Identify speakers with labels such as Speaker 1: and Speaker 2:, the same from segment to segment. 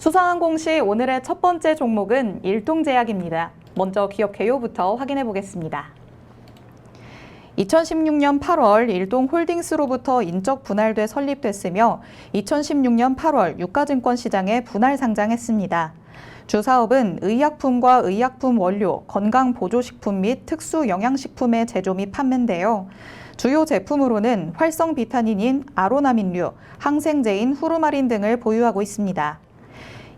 Speaker 1: 수상한 공시 오늘의 첫 번째 종목은 일동제약입니다. 먼저 기업 개요부터 확인해 보겠습니다. 2016년 8월 일동홀딩스로부터 인적 분할돼 설립됐으며 2016년 8월 유가증권 시장에 분할 상장했습니다. 주 사업은 의약품과 의약품 원료, 건강보조식품 및 특수영양식품의 제조 및 판매인데요. 주요 제품으로는 활성 비타민인 아로나민류, 항생제인 후루마린 등을 보유하고 있습니다.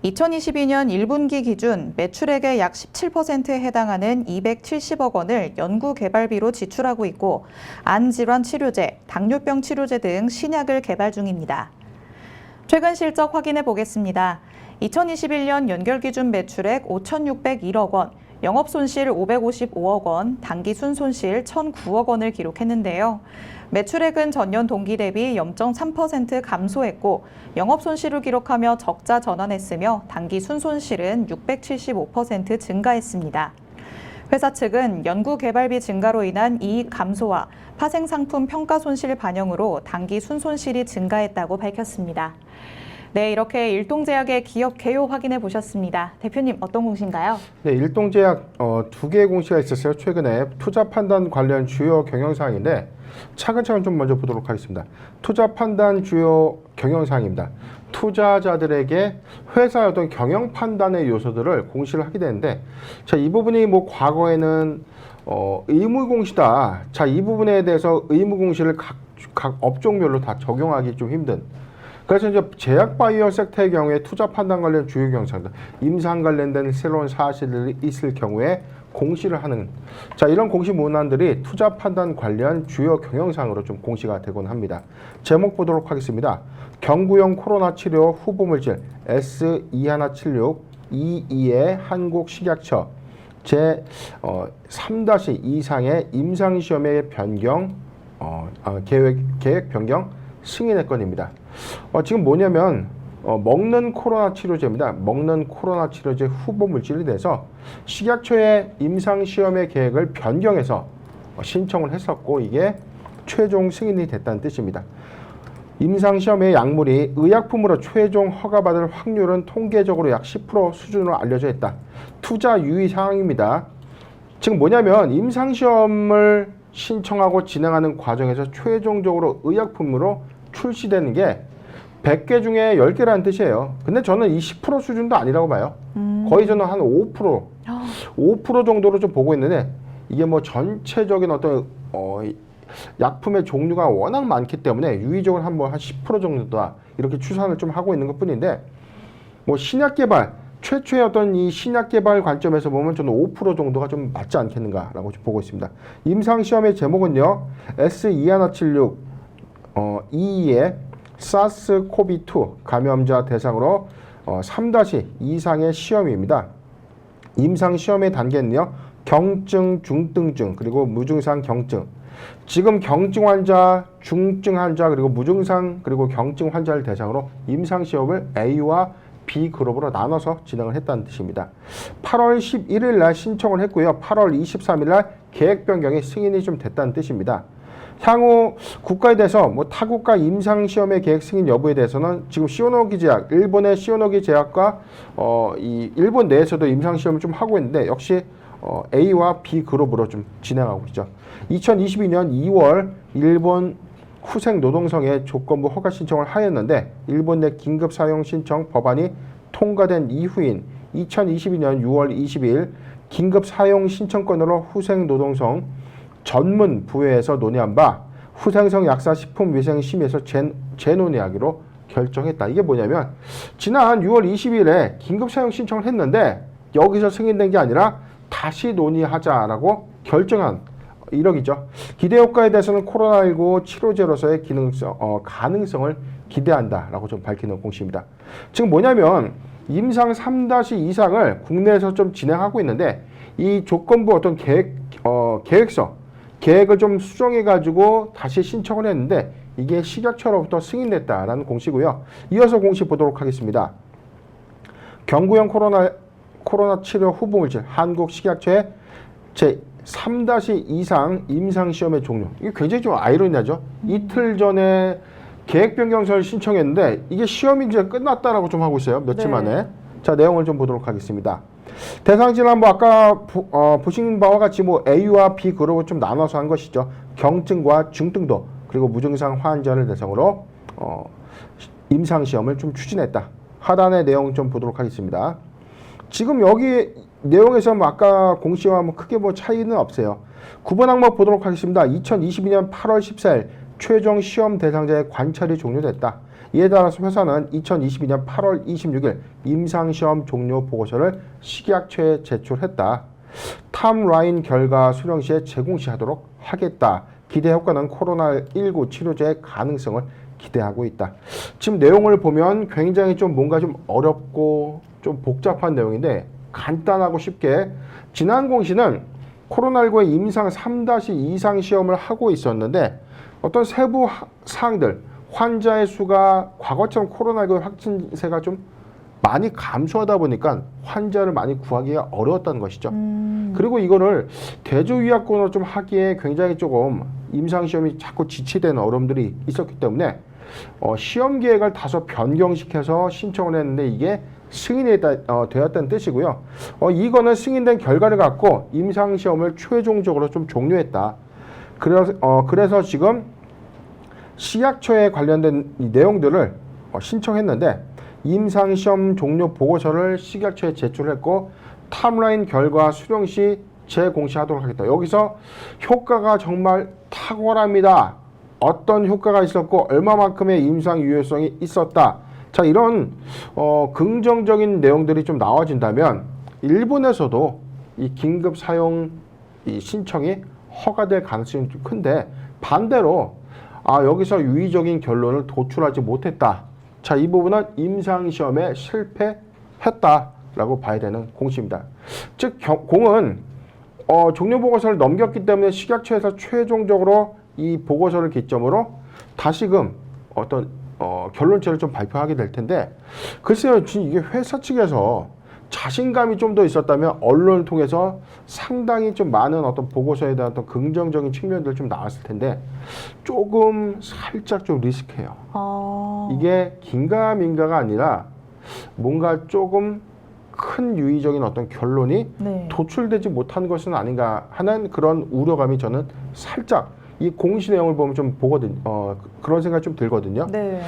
Speaker 1: 2022년 1분기 기준 매출액의 약 17%에 해당하는 270억 원을 연구개발비로 지출하고 있고 안질환 치료제, 당뇨병 치료제 등 신약을 개발 중입니다. 최근 실적 확인해 보겠습니다. 2021년 연결 기준 매출액 5,601억 원, 영업손실 555억 원, 당기순손실 1,009억 원을 기록했는데요. 매출액은 전년 동기 대비 0.3% 감소했고 영업손실을 기록하며 적자 전환했으며 당기순손실은 675% 증가했습니다. 회사 측은 연구개발비 증가로 인한 이익 감소와 파생상품 평가 손실 반영으로 당기순손실이 증가했다고 밝혔습니다. 네, 이렇게 일동제약의 기업 개요 확인해 보셨습니다. 대표님 어떤 공시인가요?
Speaker 2: 네, 일동제약 두 개의 공시가 있었어요. 최근에 투자 판단 관련 주요 경영사항인데 차근차근 좀 먼저 보도록 하겠습니다. 투자 판단 주요 경영사항입니다. 투자자들에게 회사의 어떤 경영 판단의 요소들을 공시를 하게 되는데, 자, 이 부분이 뭐 과거에는 의무 공시다. 자, 이 부분에 대해서 의무 공시를 각 업종별로 다 적용하기 좀 힘든. 그래서 이제 제약 바이오 섹터의 경우에 투자 판단 관련 주요 경영사항들, 임상 관련된 새로운 사실이 있을 경우에 공시를 하는, 자, 이런 공시 문안들이 투자 판단 관련 주요 경영사항으로 좀 공시가 되곤 합니다. 제목 보도록 하겠습니다. 경구용 코로나 치료 후보물질 S2176 22의 한국식약처 제 3-2 이상의 임상시험의 변경 계획 변경 승인의 건입니다. 지금 뭐냐면 먹는 코로나 치료제입니다. 먹는 코로나 치료제 후보 물질에 대해서 식약처의 임상시험의 계획을 변경해서 신청을 했었고 이게 최종 승인이 됐다는 뜻입니다. 임상시험의 약물이 의약품으로 최종 허가받을 확률은 통계적으로 약 10% 수준으로 알려져 있다. 투자 유의 사항입니다. 지금 뭐냐면 임상시험을 신청하고 진행하는 과정에서 최종적으로 의약품으로 출시되는 게 100개 중에 10개라는 뜻이에요. 근데 저는 이 10% 수준도 아니라고 봐요. 거의 저는 한 5% 정도로 좀 보고 있는데 이게 뭐 전체적인 어떤 약품의 종류가 워낙 많기 때문에 유의적으로 한 10% 정도다 이렇게 추산을 좀 하고 있는 것 뿐인데, 뭐 신약 개발 최초의 어떤 이 신약 개발 관점에서 보면 저는 5% 정도가 좀 맞지 않겠는가라고 좀 보고 있습니다. 임상시험의 제목은요, S2176 22의 사스코비2 감염자 대상으로 3-2 이상의 시험입니다. 임상시험의 단계는요, 경증, 중등증, 그리고 무증상 경증. 지금 경증 환자, 중증 환자, 그리고 무증상, 그리고 경증 환자를 대상으로 임상시험을 A와 B 그룹으로 나눠서 진행을 했다는 뜻입니다. 8월 11일 날 신청을 했고요. 8월 23일 날 계획 변경이 승인이 좀 됐다는 뜻입니다. 향후 국가에 대해서 뭐 타국가 임상시험의 계획 승인 여부에 대해서는 지금 시오노기 제약, 일본의 시오노기 제약과 이 일본 내에서도 임상시험을 좀 하고 있는데 역시 A와 B 그룹으로 좀 진행하고 있죠. 2022년 2월 일본 후생노동성의 조건부 허가 신청을 하였는데 일본 내 긴급 사용 신청 법안이 통과된 이후인 2022년 6월 22일 긴급 사용 신청권으로 후생노동성 전문 부회에서 논의한 바 후생성 약사 식품위생심의에서 재논의하기로 결정했다. 이게 뭐냐면 지난 6월 20일에 긴급 사용 신청을 했는데 여기서 승인된 게 아니라 다시 논의하자라고 결정한 이력이죠. 기대 효과에 대해서는 코로나19 치료제로서의 가능성을 기대한다라고 좀 밝히는 공시입니다. 지금 뭐냐면 임상 3-2 이상을 국내에서 좀 진행하고 있는데 이 조건부 어떤 계획을 좀 수정해가지고 다시 신청을 했는데 이게 식약처로부터 승인됐다라는 공시고요. 이어서 공시 보도록 하겠습니다. 경구용 코로나 치료 후보물질 한국식약처의 제 3-2 이상 임상시험의 종류. 이게 굉장히 좀 아이러니하죠. 이틀 전에 계획 변경서를 신청했는데 이게 시험이 이제 끝났다라고 좀 하고 있어요. 며칠
Speaker 1: 네.
Speaker 2: 만에. 자, 내용을 좀 보도록 하겠습니다. 대상 질환 뭐 아까 보신 바와 같이 뭐 A와 B 그룹을 좀 나눠서 한 것이죠. 경증과 중등도 그리고 무증상 환자를 대상으로 임상 시험을 좀 추진했다. 하단의 내용 좀 보도록 하겠습니다. 지금 여기 내용에서 뭐 아까 공시와 뭐 크게 뭐 차이는 없어요. 9번 항목 보도록 하겠습니다. 2022년 8월 14일 최종 시험 대상자의 관찰이 종료됐다. 이에 따라서 회사는 2022년 8월 26일 임상시험 종료 보고서를 식약처에 제출했다. 탑라인 결과 수령 시에 재공시하도록 하겠다. 기대 효과는 코로나19 치료제의 가능성을 기대하고 있다. 지금 내용을 보면 굉장히 좀 뭔가 좀 어렵고 좀 복잡한 내용인데 간단하고 쉽게 지난 공시는 코로나19의 임상 3- 이상 시험을 하고 있었는데 어떤 세부 사항들 환자의 수가 과거처럼 코로나19 확진세가 좀 많이 감소하다 보니까 환자를 많이 구하기가 어려웠다는 것이죠. 그리고 이거를 대조의약권으로 좀 하기에 굉장히 조금 임상시험이 자꾸 지체되는 어려움들이 있었기 때문에 시험 계획을 다소 변경시켜서 신청을 했는데 이게 승인이 되었다는 뜻이고요. 이거는 승인된 결과를 갖고 임상시험을 최종적으로 좀 종료했다. 그래서 지금 식약처에 관련된 이 내용들을 신청했는데 임상시험 종료 보고서를 식약처에 제출했고 탑라인 결과 수령 시 재공시하도록 하겠다. 여기서 효과가 정말 탁월합니다. 어떤 효과가 있었고 얼마만큼의 임상 유효성이 있었다. 자, 이런 긍정적인 내용들이 좀 나와진다면 일본에서도 이 긴급 사용 이 신청이 허가될 가능성이 좀 큰데 반대로 여기서 유의적인 결론을 도출하지 못했다. 자, 이 부분은 임상시험에 실패했다라고 봐야 되는 공시입니다. 즉, 공은 종료 보고서를 넘겼기 때문에 식약처에서 최종적으로 이 보고서를 기점으로 다시금 어떤 결론체를 좀 발표하게 될 텐데 글쎄요, 이게 회사 측에서 자신감이 좀 더 있었다면 언론을 통해서 상당히 좀 많은 어떤 보고서에 대한 어떤 긍정적인 측면들 좀 나왔을 텐데 조금 살짝 좀 리스크해요. 이게 긴가민가가 아니라 뭔가 조금 큰 유의적인 어떤 결론이
Speaker 1: 네.
Speaker 2: 도출되지 못한 것은 아닌가 하는 그런 우려감이 저는 살짝 이 공시 내용을 보면 좀 그런 생각이 좀 들거든요.
Speaker 1: 네.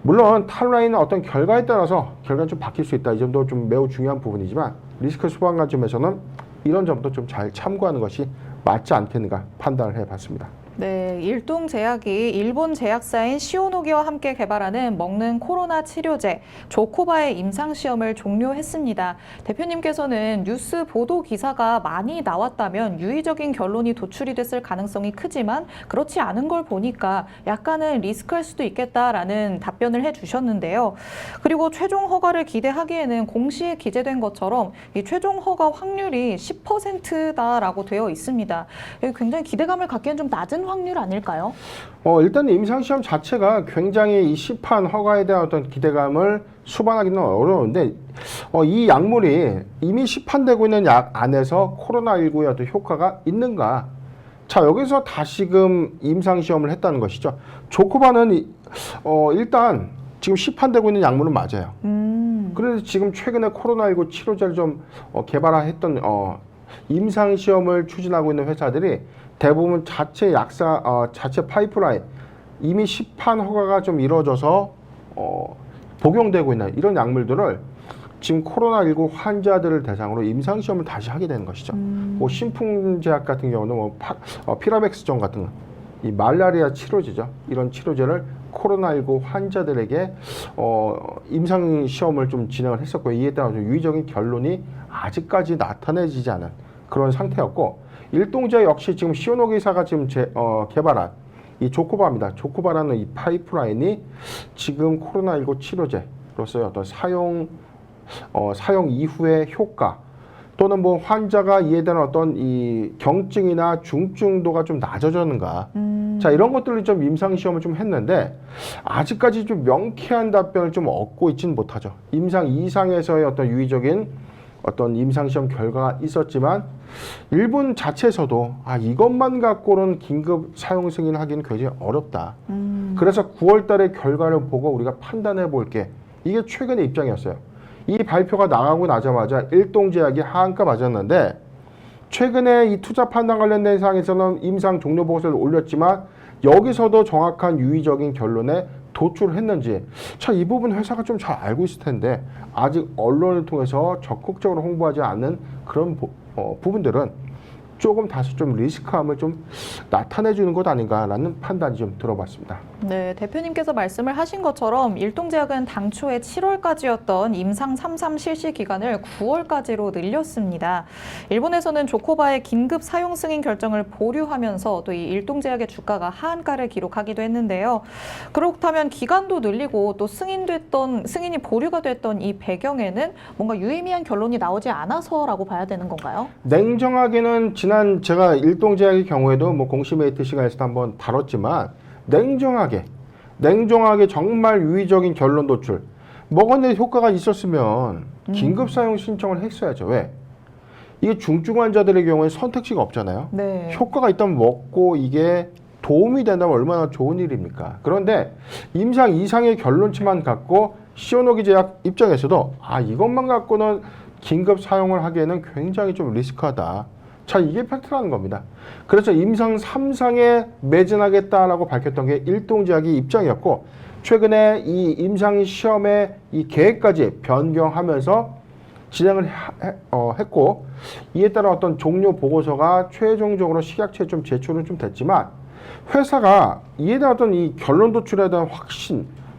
Speaker 2: 물론 탑라인은 어떤 결과에 따라서 결과는 좀 바뀔 수 있다. 이 점도 좀 매우 중요한 부분이지만 리스크 소방관 점에서는 이런 점도 좀 잘 참고하는 것이 맞지 않겠는가 판단을 해봤습니다.
Speaker 1: 네, 일동제약이 일본 제약사인 시오노기와 함께 개발하는 먹는 코로나 치료제 조코바의 임상시험을 종료했습니다. 대표님께서는 뉴스 보도 기사가 많이 나왔다면 유의적인 결론이 도출이 됐을 가능성이 크지만 그렇지 않은 걸 보니까 약간은 리스크할 수도 있겠다라는 답변을 해주셨는데요. 그리고 최종 허가를 기대하기에는 공시에 기재된 것처럼 이 최종 허가 확률이 10%다라고 되어 있습니다. 굉장히 기대감을 갖기엔 좀 낮은 확률 아닐까요?
Speaker 2: 일단 임상시험 자체가 굉장히 이 시판 허가에 대한 어떤 기대감을 수반하기는 어려운데 이 약물이 이미 시판되고 있는 약 안에서 코로나19의 어떤 효과가 있는가? 자, 여기서 다시금 임상시험을 했다는 것이죠. 조코바는 일단 지금 시판되고 있는 약물은 맞아요. 그래서 지금 최근에 코로나19 치료제를 좀 개발했던 임상시험을 추진하고 있는 회사들이 대부분 자체 자체 파이프라인 이미 시판 허가가 좀 이루어져서 복용되고 있는 이런 약물들을 지금 코로나19 환자들을 대상으로 임상시험을 다시 하게 되는 것이죠. 뭐 신풍제약 같은 경우는 뭐 피라맥스전 같은 이 말라리아 치료제죠. 이런 치료제를 코로나19 환자들에게 임상시험을 좀 진행을 했었고 이에 따라 유의적인 결론이 아직까지 나타내지지 않은 그런 상태였고 일동제 역시 지금 시오노기사가 지금 개발한 이 조코바입니다. 조코바라는 이 파이프라인이 지금 코로나19 치료제로서의 어떤 사용 이후의 효과 또는 뭐 환자가 이에 대한 어떤 이 경증이나 중증도가 좀 낮아졌는가. 자, 이런 것들을 좀 임상시험을 좀 했는데 아직까지 좀 명쾌한 답변을 좀 얻고 있지는 못하죠. 임상 이상에서의 어떤 유의적인 어떤 임상시험 결과가 있었지만 일본 자체에서도 이것만 갖고는 긴급 사용 승인하기는 굉장히 어렵다. 그래서 9월 달에 결과를 보고 우리가 판단해 볼게. 이게 최근의 입장이었어요. 이 발표가 나가고 나자마자 일동제약이 하한가 맞았는데 최근에 이 투자 판단 관련된 사항에서는 임상 종료 보고서를 올렸지만 여기서도 정확한 유의적인 결론에 도출을 했는지 이 부분 회사가 좀 잘 알고 있을 텐데 아직 언론을 통해서 적극적으로 홍보하지 않는 그런 부분들은 조금 다소 좀 리스크함을 좀 나타내주는 것 아닌가라는 판단이 좀 들어봤습니다.
Speaker 1: 네, 대표님께서 말씀을 하신 것처럼 일동제약은 당초에 7월까지였던 임상 3.3 실시 기간을 9월까지로 늘렸습니다. 일본에서는 조코바의 긴급 사용 승인 결정을 보류하면서 또 이 일동제약의 주가가 하한가를 기록하기도 했는데요. 그렇다면 기간도 늘리고 또 승인이 보류가 됐던 이 배경에는 뭔가 유의미한 결론이 나오지 않아서라고 봐야 되는 건가요?
Speaker 2: 냉정하게는 지난 제가 일동제약의 경우에도 공시 메이트 시간에서도 한번 다뤘지만 냉정하게 정말 유의적인 결론 도출 먹었는데 효과가 있었으면 긴급 사용 신청을 했어야죠. 왜? 이게 중증 환자들의 경우에 선택지가 없잖아요.
Speaker 1: 네.
Speaker 2: 효과가 있다면 먹고 이게 도움이 된다면 얼마나 좋은 일입니까? 그런데 임상 이상의 결론치만 갖고 시오노기 제약 입장에서도 이것만 갖고는 긴급 사용을 하기에는 굉장히 좀 리스크하다. 이게 팩트라는 겁니다. 그래서 임상 3상에 매진하겠다라고 밝혔던 게 일동제약의 입장이었고 최근에 이 임상 시험의 이 계획까지 변경하면서 진행을 했고 이에 따라 어떤 종료 보고서가 최종적으로 식약처에 좀 제출은 좀 됐지만 회사가 이에 대한 어떤 이 결론 도출에 대한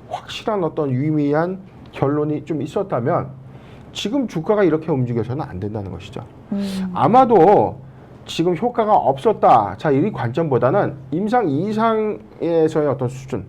Speaker 2: 확실한 어떤 유의미한 결론이 좀 있었다면 지금 주가가 이렇게 움직여서는 안 된다는 것이죠. 아마도 지금 효과가 없었다. 이 관점보다는 임상 이상에서의 어떤 수준,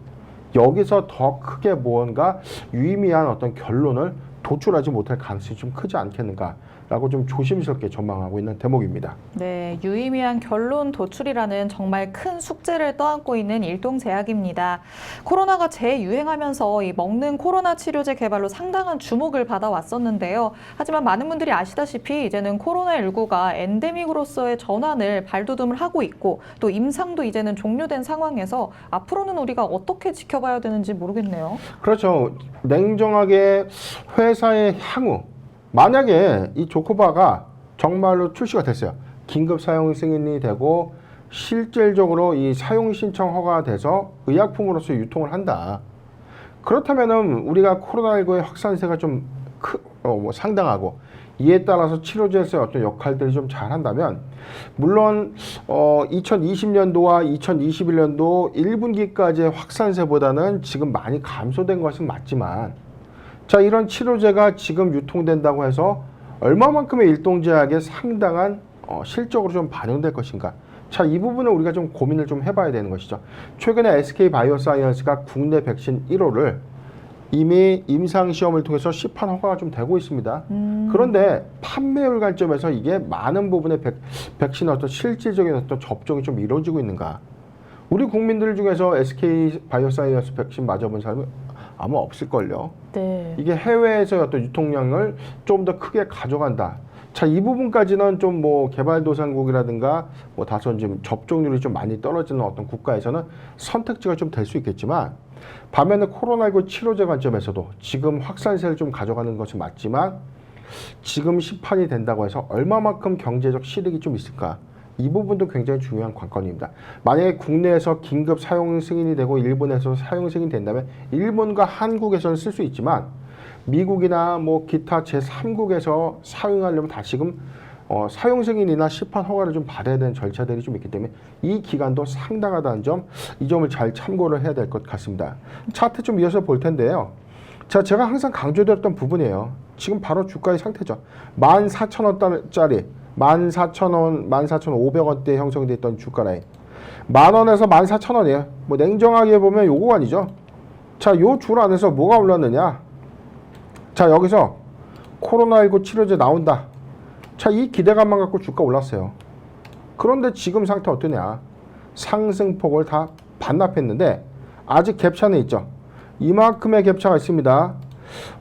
Speaker 2: 여기서 더 크게 무언가 유의미한 어떤 결론을 도출하지 못할 가능성이 좀 크지 않겠는가라고 좀 조심스럽게 전망하고 있는 대목입니다.
Speaker 1: 네, 유의미한 결론 도출이라는 정말 큰 숙제를 떠안고 있는 일동제약입니다. 코로나가 재유행하면서 이 먹는 코로나 치료제 개발로 상당한 주목을 받아왔었는데요. 하지만 많은 분들이 아시다시피 이제는 코로나19가 엔데믹으로서의 전환을 발돋움을 하고 있고 또 임상도 이제는 종료된 상황에서 앞으로는 우리가 어떻게 지켜봐야 되는지 모르겠네요.
Speaker 2: 그렇죠. 냉정하게 회사의 향후, 만약에 이 조코바가 정말로 출시가 됐어요. 긴급 사용 승인이 되고 실질적으로 이 사용 신청 허가가 돼서 의약품으로서 유통을 한다. 그렇다면은 우리가 코로나19의 확산세가 좀 상당하고 이에 따라서 치료제에서의 어떤 역할들이 좀 잘한다면 물론 2020년도와 2021년도 1분기까지의 확산세보다는 지금 많이 감소된 것은 맞지만 이런 치료제가 지금 유통된다고 해서 얼마만큼의 일동제약에 상당한 실적으로 좀 반영될 것인가? 이 부분은 우리가 좀 고민을 좀 해봐야 되는 것이죠. 최근에 SK 바이오사이언스가 국내 백신 1호를 이미 임상시험을 통해서 시판 허가가 좀 되고 있습니다. 그런데 판매율 관점에서 이게 많은 부분의 백신의 어떤 실질적인 어떤 접종이 좀 이루어지고 있는가? 우리 국민들 중에서 SK 바이오사이언스 백신 맞아본 사람이 아마 없을걸요.
Speaker 1: 네.
Speaker 2: 이게 해외에서의 어떤 유통량을 좀 더 크게 가져간다. 이 부분까지는 좀 개발도상국이라든가 다소 좀 접종률이 좀 많이 떨어지는 어떤 국가에서는 선택지가 좀 될 수 있겠지만 반면에 코로나19 치료제 관점에서도 지금 확산세를 좀 가져가는 것이 맞지만 지금 시판이 된다고 해서 얼마만큼 경제적 실익이 좀 있을까? 이 부분도 굉장히 중요한 관건입니다. 만약에 국내에서 긴급 사용 승인이 되고 일본에서 사용 승인이 된다면 일본과 한국에서는 쓸 수 있지만 미국이나 기타 제3국에서 사용하려면 다시금 사용 승인이나 시판 허가를 좀 받아야 되는 절차들이 좀 있기 때문에 이 기간도 상당하다는 점, 이 점을 잘 참고를 해야 될 것 같습니다. 차트 좀 이어서 볼 텐데요. 제가 항상 강조드렸던 부분이에요. 지금 바로 주가의 상태죠. 14,000원짜리 14,000원, 14,500원대에 형성되어 있던 주가 라인. 10,000원에서 14,000원이에요. 냉정하게 보면 요 구간이죠. 요 줄 안에서 뭐가 올랐느냐? 여기서 코로나19 치료제 나온다. 이 기대감만 갖고 주가 올랐어요. 그런데 지금 상태 어떠냐? 상승폭을 다 반납했는데 아직 갭차는 있죠. 이만큼의 갭차가 있습니다.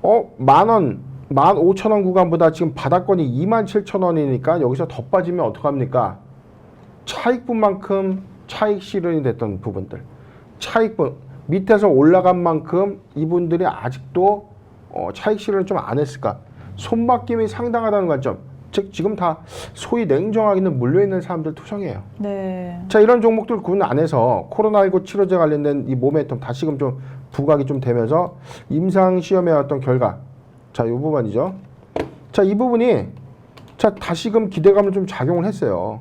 Speaker 2: 10,000원, 15,000원 구간보다 지금 바닥권이 27,000원이니까 여기서 더 빠지면 어떡합니까? 차익분만큼 차익 실현이 됐던 부분들, 차익분 밑에서 올라간 만큼 이분들이 아직도 차익 실현을 좀 안 했을까? 손바뀜이 상당하다는 관점. 즉 지금 다 소위 냉정하게는 물려있는 사람들 투성이에요.
Speaker 1: 네.
Speaker 2: 자, 이런 종목들 군 안에서 코로나19 치료제 관련된 이 모멘텀 다시금 좀 부각이 좀 되면서 임상시험에 어떤 결과, 자, 이 부분이죠. 자, 이 부분이 자 다시금 기대감을 좀 작용을 했어요.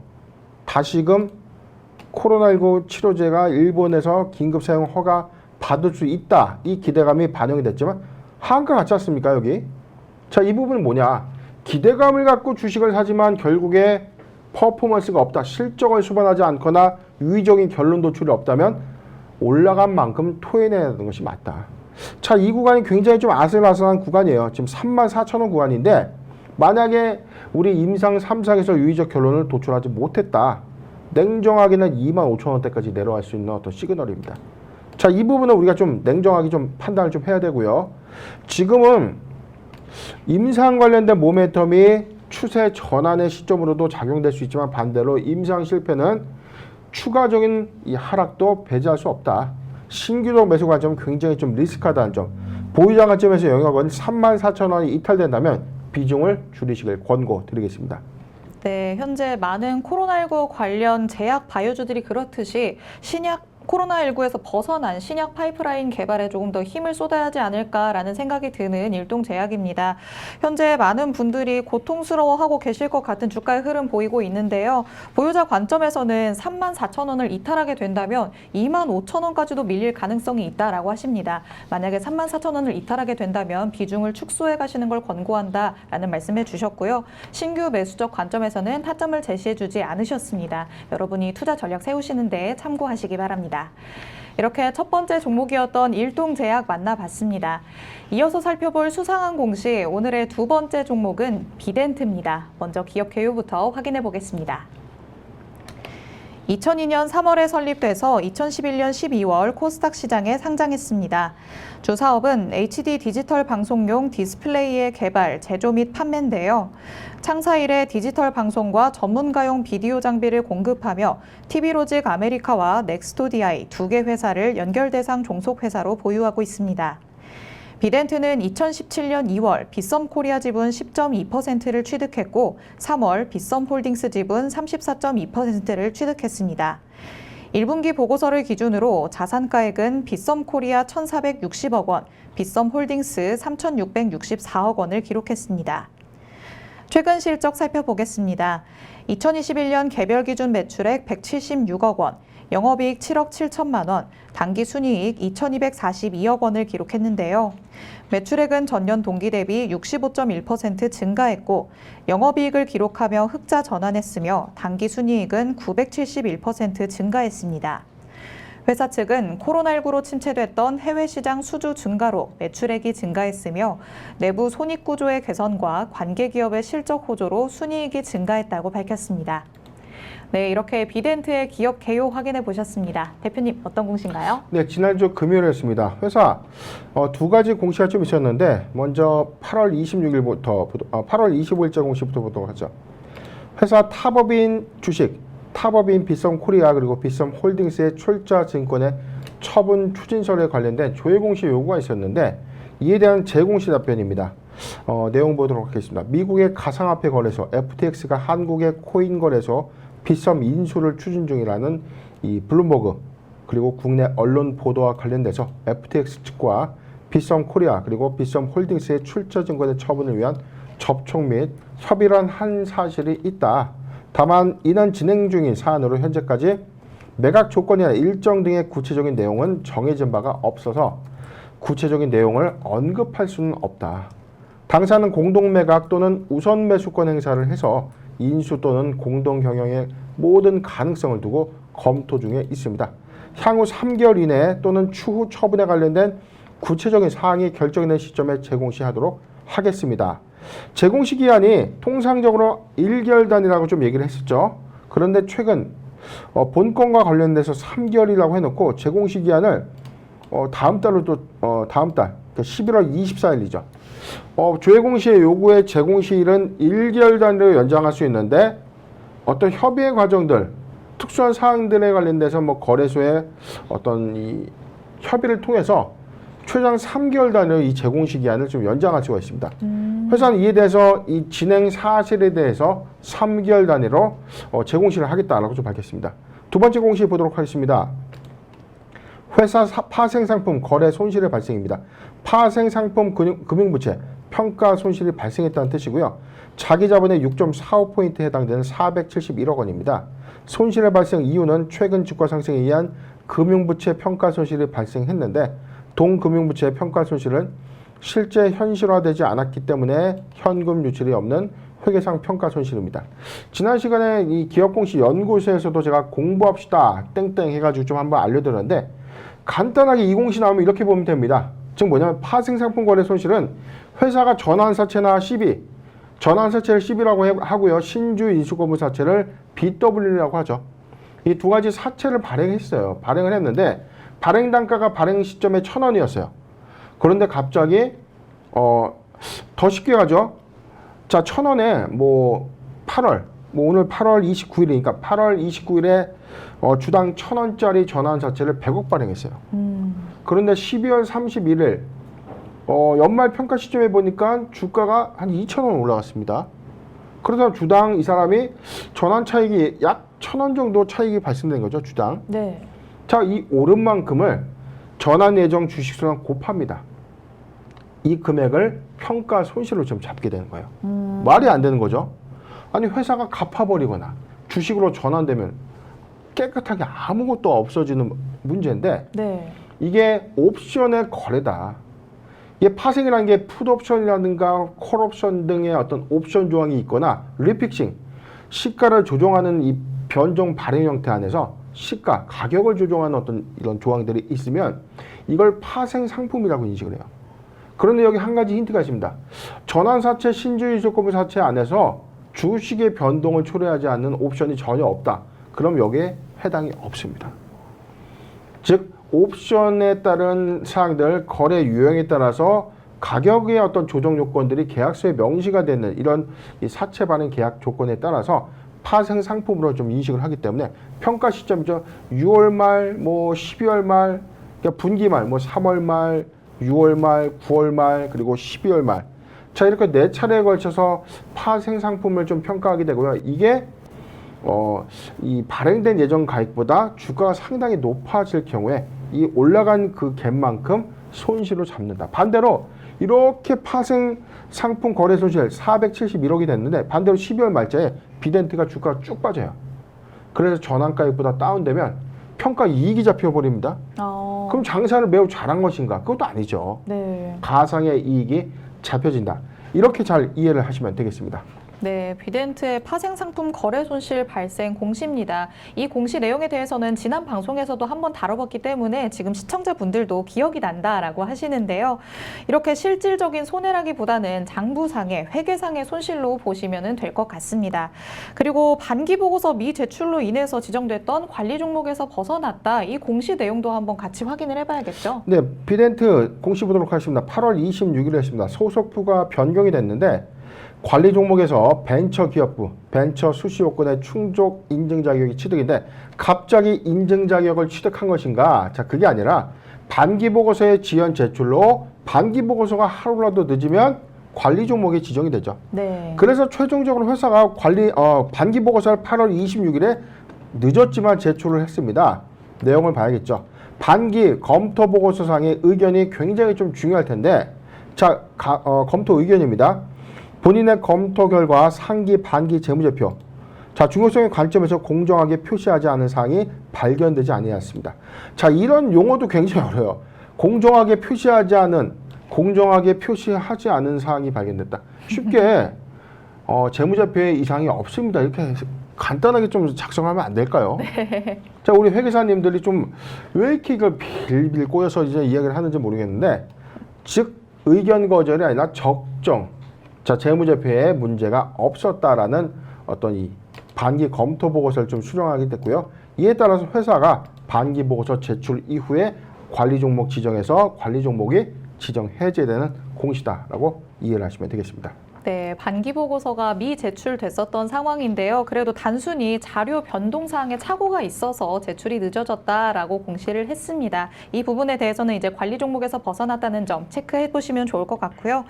Speaker 2: 다시금 코로나19 치료제가 일본에서 긴급 사용 허가 받을 수 있다, 이 기대감이 반영이 됐지만 한가 같지 않습니까 여기? 자, 이 부분은 뭐냐? 기대감을 갖고 주식을 사지만 결국에 퍼포먼스가 없다, 실적을 수반하지 않거나 유의적인 결론 도출이 없다면 올라간 만큼 토해내야 되는 것이 맞다. 자, 이 구간이 굉장히 좀 아슬아슬한 구간이에요. 지금 34,000원 구간인데 만약에 우리 임상 3상에서 유의적 결론을 도출하지 못했다, 냉정하게는 25,000원대까지 내려갈 수 있는 어떤 시그널입니다. 자, 이 부분은 우리가 좀 냉정하게 좀 판단을 좀 해야 되고요. 지금은 임상 관련된 모멘텀이 추세 전환의 시점으로도 작용될 수 있지만 반대로 임상 실패는 추가적인 이 하락도 배제할 수 없다. 신규적 매수 관점은 굉장히 좀 리스크하다는 점. 보유자 관점에서 영역은 34,000원이 이탈된다면 비중을 줄이시길 권고드리겠습니다.
Speaker 1: 네, 현재 많은 코로나19 관련 제약 바이오주들이 그렇듯이 코로나19에서 벗어난 신약 파이프라인 개발에 조금 더 힘을 쏟아야 하지 않을까라는 생각이 드는 일동제약입니다. 현재 많은 분들이 고통스러워하고 계실 것 같은 주가의 흐름 보이고 있는데요. 보유자 관점에서는 34,000원을 이탈하게 된다면 25,000원까지도 밀릴 가능성이 있다라고 하십니다. 만약에 34,000원을 이탈하게 된다면 비중을 축소해 가시는 걸 권고한다라는 말씀해 주셨고요. 신규 매수적 관점에서는 타점을 제시해 주지 않으셨습니다. 여러분이 투자 전략 세우시는 데 참고하시기 바랍니다. 이렇게 첫 번째 종목이었던 일동제약 만나봤습니다. 이어서 살펴볼 수상한 공시, 오늘의 두 번째 종목은 비덴트입니다. 먼저 기업 개요부터 확인해 보겠습니다. 2002년 3월에 설립돼서 2011년 12월 코스닥 시장에 상장했습니다. 주 사업은 HD 디지털 방송용 디스플레이의 개발, 제조 및 판매인데요. 창사 이래 디지털 방송과 전문가용 비디오 장비를 공급하며 TV로직 아메리카와 넥스토디아이 두 개 회사를 연결 대상 종속 회사로 보유하고 있습니다. 비덴트는 2017년 2월 빗썸코리아 지분 10.2%를 취득했고 3월 빗썸홀딩스 지분 34.2%를 취득했습니다. 1분기 보고서를 기준으로 자산가액은 빗썸코리아 1,460억 원, 빗썸홀딩스 3,664억 원을 기록했습니다. 최근 실적 살펴보겠습니다. 2021년 개별 기준 매출액 176억 원, 영업이익 7억 7천만 원, 당기순이익 2,242억 원을 기록했는데요. 매출액은 전년 동기 대비 65.1% 증가했고 영업이익을 기록하며 흑자 전환했으며 당기순이익은 971% 증가했습니다. 회사 측은 코로나19로 침체됐던 해외 시장 수주 증가로 매출액이 증가했으며 내부 손익구조의 개선과 관계기업의 실적 호조로 순이익이 증가했다고 밝혔습니다. 네, 이렇게 비덴트의 기업 개요 확인해 보셨습니다. 대표님, 어떤 공시인가요?
Speaker 2: 네, 지난주 금요일이었습니다. 회사 두 가지 공시가 좀 있었는데 먼저 8월 26일부터 8월 25일자 공시부터 보도록 하죠. 회사 탑업인 주식, 탑업인 빗썸코리아 그리고 빗썸홀딩스의 출자증권의 처분 추진설에 관련된 조회 공시 요구가 있었는데 이에 대한 재공시 답변입니다. 내용 보도록 하겠습니다. 미국의 가상화폐 거래소 FTX가 한국의 코인 거래소 빗썸 인수를 추진 중이라는 이 블룸버그 그리고 국내 언론 보도와 관련돼서 FTX 측과 빗썸코리아 그리고 빗썸홀딩스의 출자증권의 처분을 위한 접촉 및 협의를 한 사실이 있다. 다만 이는 진행 중인 사안으로 현재까지 매각 조건이나 일정 등의 구체적인 내용은 정해진 바가 없어서 구체적인 내용을 언급할 수는 없다. 당사는 공동 매각 또는 우선 매수권 행사를 해서 인수 또는 공동 경영의 모든 가능성을 두고 검토 중에 있습니다. 향후 3개월 이내 또는 추후 처분에 관련된 구체적인 사항이 결정된 시점에 재공시하도록 하겠습니다. 재공시 기한이 통상적으로 1개월 단위라고 좀 얘기를 했었죠. 그런데 최근 본건과 관련돼서 3개월이라고 해놓고 재공시 기한을 다음 달로 또 다음 달 그러니까 11월 24일이죠. 조회공시의 요구의 제공시일은 1개월 단위로 연장할 수 있는데 어떤 협의의 과정들, 특수한 사항들에 관련돼서 뭐 거래소의 어떤 이 협의를 통해서 최장 3개월 단위로 이 제공시 기한을 좀 연장할 수가 있습니다. 회사는 이에 대해서 이 진행 사실에 대해서 3개월 단위로 제공시를 하겠다라고 좀 밝혔습니다. 두 번째 공시 보도록 하겠습니다. 회사 파생 상품 거래 손실의 발생입니다. 파생 상품 금융부채 평가 손실이 발생했다는 뜻이고요. 자기 자본의 6.45포인트에 해당되는 471억 원입니다. 손실의 발생 이유는 최근 주가 상승에 의한 금융부채 평가 손실이 발생했는데 동금융부채의 평가 손실은 실제 현실화되지 않았기 때문에 현금 유출이 없는 회계상 평가 손실입니다. 지난 시간에 이 기업공시 연구소에서도 제가 공부합시다 땡땡 해가지고 좀 한번 알려드렸는데 간단하게 이 공시 나오면 이렇게 보면 됩니다. 즉 뭐냐면 파생상품 거래 손실은 회사가 전환사채나 CB, 전환사채를 CB라고 하고요. 신주 인수거래사채를 BW라고 하죠. 이 두 가지 사채를 발행했어요. 발행을 했는데 발행 단가가 발행 시점에 1,000원이었어요. 그런데 갑자기 더 쉽게 가죠. 자, 1,000원에 뭐 8월, 뭐 오늘 8월 29일이니까 8월 29일에 주당 1,000원짜리 전환사채를 100억 발행했어요. 그런데 12월 31일 연말 평가 시점에 보니까 주가가 한 2,000원 올라갔습니다. 그러다 주당 이 사람이 전환 차익이 약 1,000원 정도 차익이 발생된 거죠, 주당.
Speaker 1: 네.
Speaker 2: 자, 이 오른 만큼을 전환 예정 주식수랑 곱합니다. 이 금액을 평가 손실로 좀 잡게 되는 거예요. 말이 안 되는 거죠. 아니 회사가 갚아버리거나 주식으로 전환되면 깨끗하게 아무것도 없어지는 문제인데
Speaker 1: 네.
Speaker 2: 이게 옵션의 거래다. 이게 파생이라는 게 풋옵션이라든가 콜옵션 등의 어떤 옵션 조항이 있거나 리픽싱, 시가를 조정하는 이 변종 발행 형태 안에서 시가, 가격을 조정하는 어떤 이런 조항들이 있으면 이걸 파생 상품이라고 인식을 해요. 그런데 여기 한 가지 힌트가 있습니다. 전환사채, 신주인수거래사채 안에서 주식의 변동을 초래하지 않는 옵션이 전혀 없다. 그럼 여기에 해당이 없습니다. 즉 옵션에 따른 사항들, 거래 유형에 따라서 가격의 어떤 조정 요건들이 계약서에 명시가 되는 이런 이 사채 발행 계약 조건에 따라서 파생 상품으로 좀 인식을 하기 때문에 평가 시점이죠. 6월 말, 뭐 12월 말, 그러니까 분기 말, 뭐 3월 말, 6월 말, 9월 말, 그리고 12월 말. 자, 이렇게 네 차례에 걸쳐서 파생 상품을 좀 평가하게 되고요. 이게 이 발행된 예정 가액보다 주가가 상당히 높아질 경우에 이 올라간 그 갭만큼 손실로 잡는다. 반대로 이렇게 파생 상품 거래 손실 471억이 됐는데 반대로 12월 말자에 비덴트가 주가가 쭉 빠져요. 그래서 전환가액보다 다운되면 평가 이익이 잡혀버립니다. 그럼 장사를 매우 잘한 것인가? 그것도 아니죠.
Speaker 1: 네.
Speaker 2: 가상의 이익이 잡혀진다. 이렇게 잘 이해를 하시면 되겠습니다.
Speaker 1: 네, 비덴트의 파생 상품 거래 손실 발생 공시입니다. 이 공시 내용에 대해서는 지난 방송에서도 한번 다뤄봤기 때문에 지금 시청자분들도 기억이 난다라고 하시는데요. 이렇게 실질적인 손해라기보다는 장부상의, 회계상의 손실로 보시면 될 것 같습니다. 그리고 반기보고서 미제출로 인해서 지정됐던 관리 종목에서 벗어났다. 이 공시 내용도 한번 같이 확인을 해봐야겠죠.
Speaker 2: 네, 비덴트 공시 보도록 하겠습니다. 8월 26일에 했습니다. 소속부가 변경이 됐는데 관리 종목에서 벤처 기업부, 벤처 수시 요건의 충족 인증 자격이 취득인데 갑자기 인증 자격을 취득한 것인가? 자, 그게 아니라 반기 보고서의 지연 제출로 반기 보고서가 하루라도 늦으면 관리 종목이 지정이 되죠.
Speaker 1: 네.
Speaker 2: 그래서 최종적으로 회사가 반기 보고서를 8월 26일에 늦었지만 제출을 했습니다. 내용을 봐야겠죠. 반기 검토 보고서상의 의견이 굉장히 좀 중요할 텐데 자, 검토 의견입니다. 본인의 검토 결과 상기, 반기 재무제표. 자, 중요성의 관점에서 공정하게 표시하지 않은 사항이 발견되지 아니었습니다. 자, 이런 용어도 굉장히 어려워요. 공정하게 표시하지 않은 사항이 발견됐다. 쉽게 재무제표에 이상이 없습니다. 이렇게 간단하게 좀 작성하면 안 될까요?
Speaker 1: 네.
Speaker 2: 자, 우리 회계사님들이 좀 왜 이렇게 이걸 빌빌 꼬여서 이제 이야기를 하는지 모르겠는데, 즉 의견 거절이 아니라 적정. 자, 재무제표에 문제가 없었다라는 어떤 이 반기 검토 보고서를 좀 수정하게 됐고요. 이에 따라서 회사가 반기 보고서 제출 이후에 관리 종목 지정해서 관리 종목이 지정 해제되는 공시다라고 이해를 하시면 되겠습니다.
Speaker 1: 네, 반기 보고서가 미제출됐었던 상황인데요. 그래도 단순히 자료 변동사항에 착오가 있어서 제출이 늦어졌다라고 공시를 했습니다. 이 부분에 대해서는 이제 관리 종목에서 벗어났다는 점 체크해 보시면 좋을 것 같고요.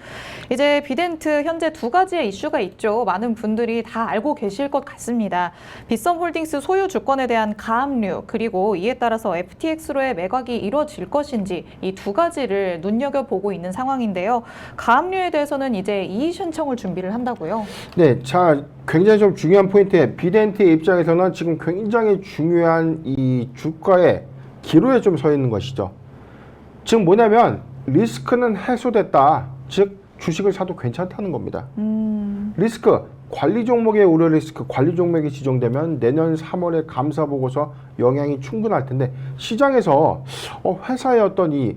Speaker 1: 이제 비덴트 현재 두 가지의 이슈가 있죠. 많은 분들이 다 알고 계실 것 같습니다. 빗썸홀딩스 소유 주권에 대한 가압류, 그리고 이에 따라서 FTX로의 매각이 이루어질 것인지 이 두 가지를 눈여겨보고 있는 상황인데요. 가압류에 대해서는 이제 이의 신청 을 준비를 한다고요?
Speaker 2: 네, 자, 굉장히 좀 중요한 포인트에 비덴트의 입장에서는 지금 굉장히 중요한 이 주가의 기로에 좀 서 있는 것이죠. 지금 뭐냐면 리스크는 해소됐다. 즉 주식을 사도 괜찮다는 겁니다. 리스크, 관리 종목의 우려 리스크, 관리 종목이 지정되면 내년 3월에 감사 보고서 영향이 충분할 텐데 시장에서 회사의 어떤 이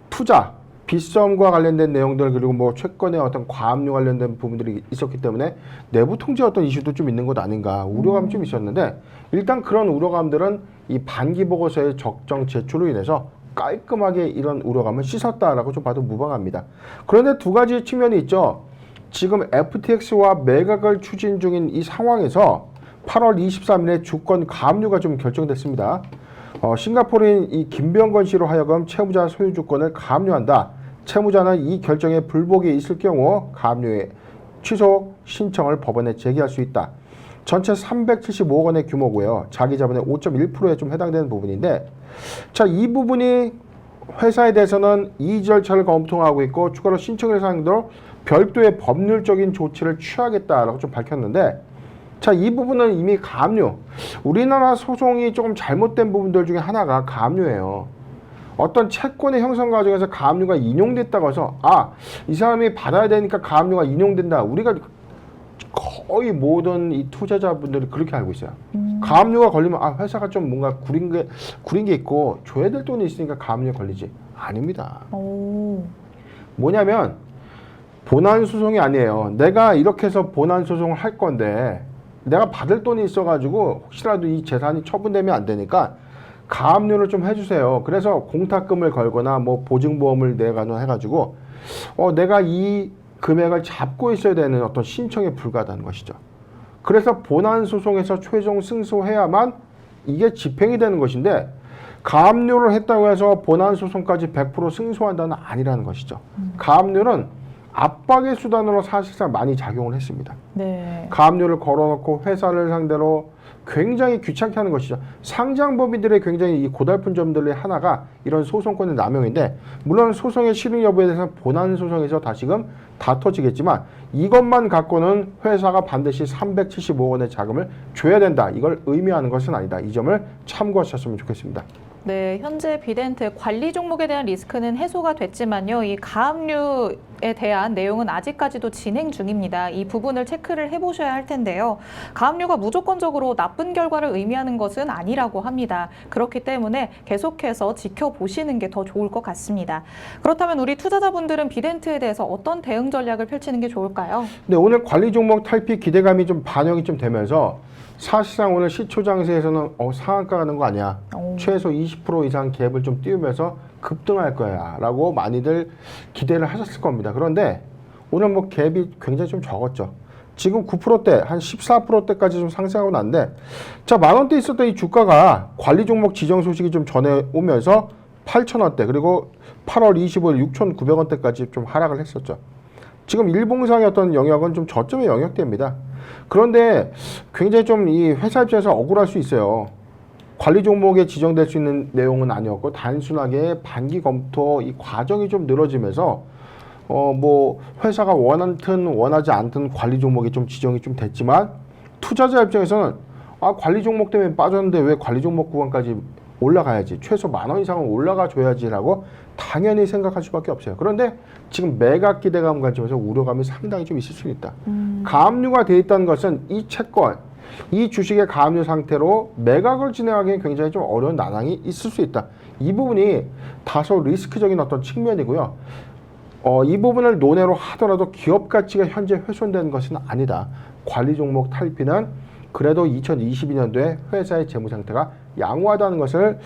Speaker 2: 투자 빗썸과 관련된 내용들 그리고 뭐 채권의 어떤 과압류 관련된 부분들이 있었기 때문에 내부 통제 어떤 이슈도 좀 있는 것 아닌가 우려감이 좀 있었는데 일단 그런 우려감들은 이 반기 보고서의 적정 제출로 인해서 깔끔하게 이런 우려감을 씻었다라고 좀 봐도 무방합니다. 그런데 두 가지 측면이 있죠. 지금 FTX와 매각을 추진 중인 이 상황에서 8월 23일에 주권 가압류가 좀 결정됐습니다. 싱가포르인 이 김병건 씨로 하여금 채무자 소유 주권을 가압류한다. 채무자는 이 결정에 불복이 있을 경우 가압류의 취소 신청을 법원에 제기할 수 있다. 전체 375억 원의 규모고요. 자기 자본의 5.1%에 좀 해당되는 부분인데 자, 이 부분이 회사에 대해서는 이의 절차를 검토하고 있고 추가로 신청을 해서 상대로 별도의 법률적인 조치를 취하겠다라고 좀 밝혔는데 자, 이 부분은 이미 가압류. 우리나라 소송이 조금 잘못된 부분들 중에 하나가 가압류예요. 어떤 채권의 형성 과정에서 가압류가 인용됐다고 해서 이 사람이 받아야 되니까 가압류가 인용된다. 우리가 거의 모든 이 투자자분들이 그렇게 알고 있어요. 가압류가 걸리면 회사가 좀 뭔가 구린 게 있고 줘야 될 돈이 있으니까 가압류에 걸리지. 아닙니다. 뭐냐면 본안 소송이 아니에요. 내가 이렇게 해서 본안 소송을 할 건데 내가 받을 돈이 있어가지고 혹시라도 이 재산이 처분되면 안 되니까 가압류를 좀 해주세요. 그래서 공탁금을 걸거나 뭐 보증보험을 내거나 해가지고 내가 이 금액을 잡고 있어야 되는 어떤 신청에 불과하다는 것이죠. 그래서 본안 소송에서 최종 승소해야만 이게 집행이 되는 것인데 가압류를 했다고 해서 본안 소송까지 100% 승소한다는 아니라는 것이죠. 가압류는 압박의 수단으로 사실상 많이 작용을 했습니다.
Speaker 1: 네.
Speaker 2: 가압류를 걸어놓고 회사를 상대로 굉장히 귀찮게 하는 것이죠. 상장법인들의 굉장히 이 고달픈 점들의 하나가 이런 소송권의 남용인데 물론 소송의 실행 여부에 대해서는 본안 소송에서 다시금 다퉈지겠지만 이것만 갖고는 회사가 반드시 375억 원의 자금을 줘야 된다. 이걸 의미하는 것은 아니다. 이 점을 참고하셨으면 좋겠습니다.
Speaker 1: 네, 현재 비덴트 관리 종목에 대한 리스크는 해소가 됐지만요. 이 가압류에 대한 내용은 아직까지도 진행 중입니다. 이 부분을 체크를 해보셔야 할 텐데요. 가압류가 무조건적으로 나쁜 결과를 의미하는 것은 아니라고 합니다. 그렇기 때문에 계속해서 지켜보시는 게 더 좋을 것 같습니다. 그렇다면 우리 투자자분들은 비덴트에 대해서 어떤 대응 전략을 펼치는 게 좋을까요?
Speaker 2: 네, 오늘 관리 종목 탈피 기대감이 좀 반영이 좀 되면서 사실상 오늘 시초 장세에서는 상한가 가는 거 아니야. 최소 20% 이상 갭을 좀 띄우면서 급등할 거야 라고 많이들 기대를 하셨을 겁니다. 그런데 오늘 뭐 갭이 굉장히 좀 적었죠. 지금 9%대 한 14%대까지 좀 상승하고 났는데 자, 만원대 있었던 이 주가가 관리 종목 지정 소식이 좀 전해 오면서 8,000원대 그리고 8월 25일 6,900원대까지 좀 하락을 했었죠. 지금 일봉상의 어떤 영역은 좀 저점의 영역대입니다. 그런데 굉장히 좀 이 회사 입장에서 억울할 수 있어요. 관리 종목에 지정될 수 있는 내용은 아니었고 단순하게 반기 검토 이 과정이 좀 늘어지면서 뭐 회사가 원하든 원하지 않든 관리 종목이 좀 지정이 좀 됐지만 투자자 입장에서는 관리 종목 때문에 빠졌는데 왜 관리 종목 구간까지 올라가야지 최소 10,000원 이상은 올라가 줘야지라고 당연히 생각할 수밖에 없어요. 그런데 지금 매각 기대감 관점에서 우려감이 상당히 좀 있을 수 있다. 가압류가 돼 있다는 것은 이 채권, 이 주식의 가압류 상태로 매각을 진행하기엔 굉장히 좀 어려운 난항이 있을 수 있다. 이 부분이 다소 리스크적인 어떤 측면이고요. 이 부분을 논외로 하더라도 기업 가치가 현재 훼손되는 것은 아니다. 관리 종목 탈피는 그래도 2022년도에 회사의 재무 상태가 양호하다는 것을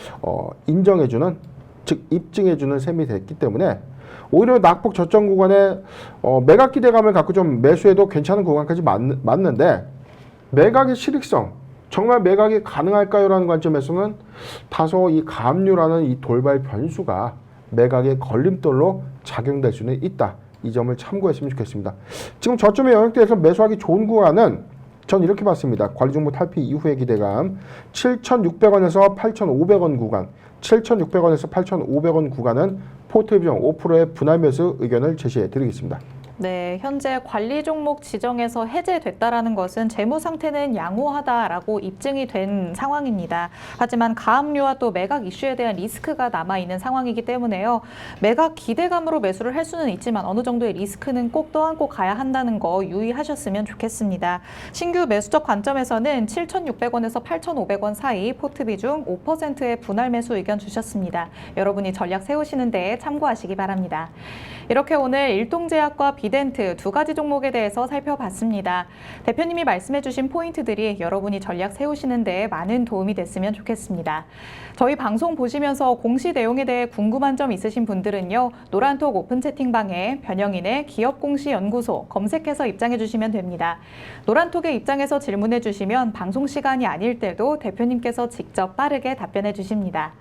Speaker 2: 인정해주는 즉 입증해주는 셈이 됐기 때문에 오히려 낙폭 저점 구간에 매각 기대감을 갖고 좀 매수해도 괜찮은 구간까지 맞는데 매각의 실익성, 정말 매각이 가능할까요? 라는 관점에서는 다소 이 가압류라는 이 돌발 변수가 매각의 걸림돌로 작용될 수는 있다. 이 점을 참고했으면 좋겠습니다. 지금 저점의 영역대에서 매수하기 좋은 구간은 전 이렇게 봤습니다. 관리종목 탈피 이후의 기대감 7,600원에서 8,500원 구간, 7,600원에서 8,500원 구간은 포트 비중 5%의 분할 매수 의견을 제시해 드리겠습니다.
Speaker 1: 네, 현재 관리 종목 지정에서 해제됐다라는 것은 재무 상태는 양호하다라고 입증이 된 상황입니다. 하지만 가압류와 또 매각 이슈에 대한 리스크가 남아있는 상황이기 때문에요. 매각 기대감으로 매수를 할 수는 있지만 어느 정도의 리스크는 꼭 떠안고 가야 한다는 거 유의하셨으면 좋겠습니다. 신규 매수적 관점에서는 7,600원에서 8,500원 사이 포트 비중 5%의 분할 매수 의견 주셨습니다. 여러분이 전략 세우시는 데 참고하시기 바랍니다. 이렇게 오늘 일동제약과 비덴트 두 가지 종목에 대해서 살펴봤습니다. 대표님이 말씀해주신 포인트들이 여러분이 전략 세우시는 데 많은 도움이 됐으면 좋겠습니다. 저희 방송 보시면서 공시 내용에 대해 궁금한 점 있으신 분들은요. 노란톡 오픈 채팅방에 변영인의 기업공시연구소 검색해서 입장해 주시면 됩니다. 노란톡에 입장해서 질문해 주시면 방송 시간이 아닐 때도 대표님께서 직접 빠르게 답변해 주십니다.